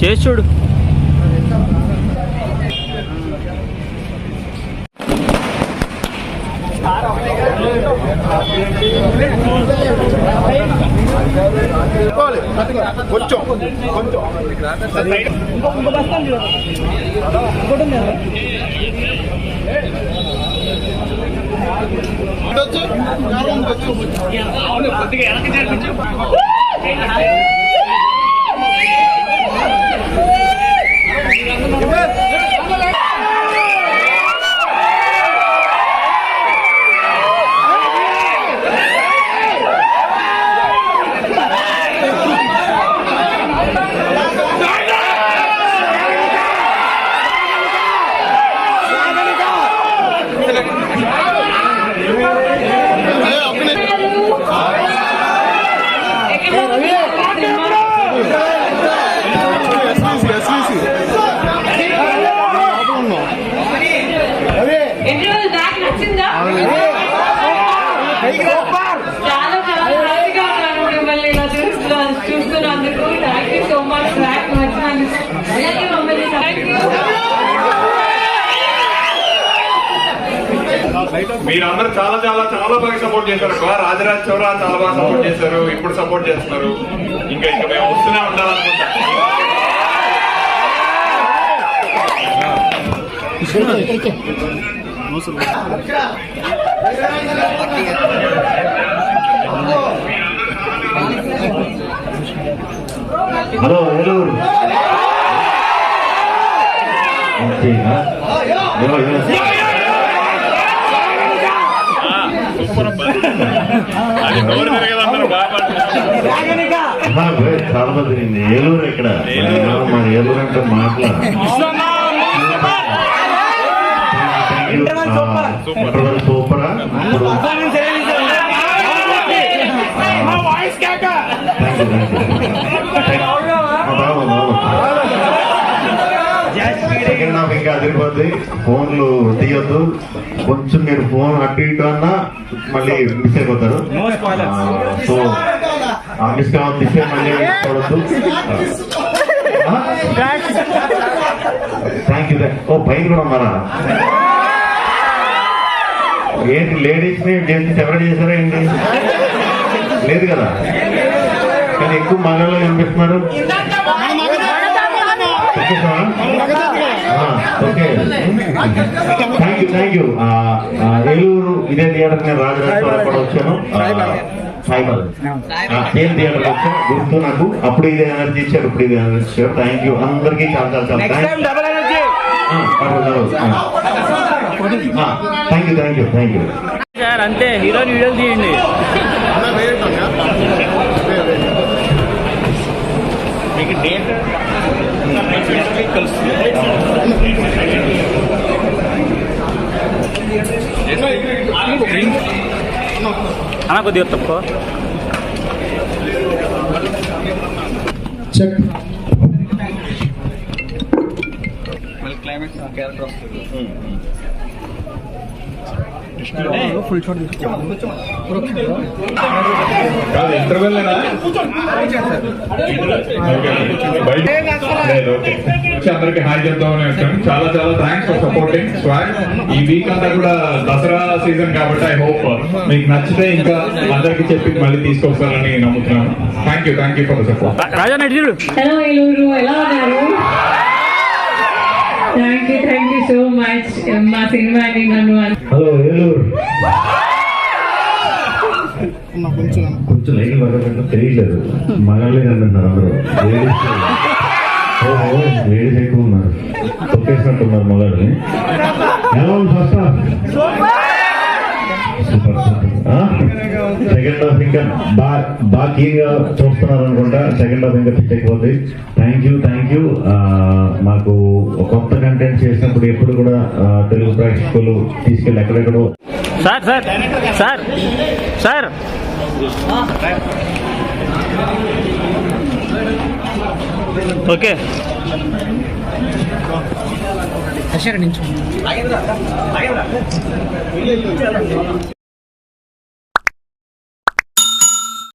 చేసి చూడు. మీరందరూ చాలా చాలా చాలా బాగా సపోర్ట్ చేశారు. రాజరాజ్ చౌరా చాలా బాగా సపోర్ట్ చేశారు, ఇప్పుడు సపోర్ట్ చేస్తున్నారు. ఇంకా మేము వస్తూనే ఉండాలనుకుంటా. హలో ఏలూరు చాలా మంది ఏలూరు ఇక్కడ మన ఏలూరు అంటే మాట్లాడ సూపరా సెకండ్ హాఫ్ ఇంకా అదిరిపోద్ది. ఫోన్లు తీయొద్దు, కొంచెం మీరు ఫోన్ అటు ఇటు అన్నా మళ్ళీ మిస్ అయిపోతారు. సో మిస్ కావద్దు, మళ్ళీ చూడొద్దు. Thank you. ఓ పైన కూడా ఉన్నారా? ఏంటి లేడీస్ ని జెంట్స్ ఎవరైనా చేశారా ఏంటి? లేదు కదా, కానీ ఎక్కువ మగవాళ్ళు కనిపిస్తున్నారు. Okay, thank you. ఏలూరు ఇదే థియేటర్ నేను రాజరాజ్ కూడా వచ్చాను. సేమ్ థియేటర్ వచ్చాను, గుర్తు నాకు. అప్పుడు ఇదే ఎనర్జీ ఇచ్చారు, ఇప్పుడు ఇదే ఎనర్జీ ఇచ్చారు. థ్యాంక్ యూ అందరికీ చాలా చాలా చాలా థ్యాంక్ యూ. సార్ అంతే, హీరోని వీడియోలు తీయండి. మీకు డేట్ అన్న కొద్దిగా తక్కువ చెక్. క్లైమాక్స్ క్యారెక్టర్ వస్తుంది. ఫుల్ షాట్ ఇంటర్వెల్ అందరికి హాయ్ చెప్తామని వచ్చాను. చాలా చాలా థ్యాంక్స్ ఫర్ సపోర్టింగ్ స్వాగ్. ఈ వీక్ అంతా కూడా దసరా సీజన్ కాబట్టి ఐ హోప్ మీకు నచ్చితే ఇంకా అందరికి చెప్పి మళ్ళీ తీసుకొస్తారని నమ్ముతున్నాను. Thank you for support. Raja నటుడు. హలో ఏలూరు, ఎలా ఉన్నారు? థ్యాంక్ యూ సో మచ్ మా సినిమాని నన్ను. హలో ఏలూరు, కొంచెం లైన్ వరకు తెలియలేదు. మగాళ్ళే కనిపిస్తున్నారు అందరూ, లేడీస్ ఎక్కువ ఉన్నారు. తొక్కేసినట్టున్నారు మగాళ్ళని. ఎలా ఉంది first half? Super. Second half ఇంకా బాగా క్లీన్గా చూస్తున్నారు అనుకుంటా. సెకండ్ హాఫ్ ఇంకా పిచ్చకపోతుంది. Thank you. మాకు కొత్త కంటెంట్ చేసినప్పుడు ఎప్పుడు కూడా తెలుగు ప్రేక్షకులు తీసుకెళ్ళి ఎక్కడెక్కడో. Sir okay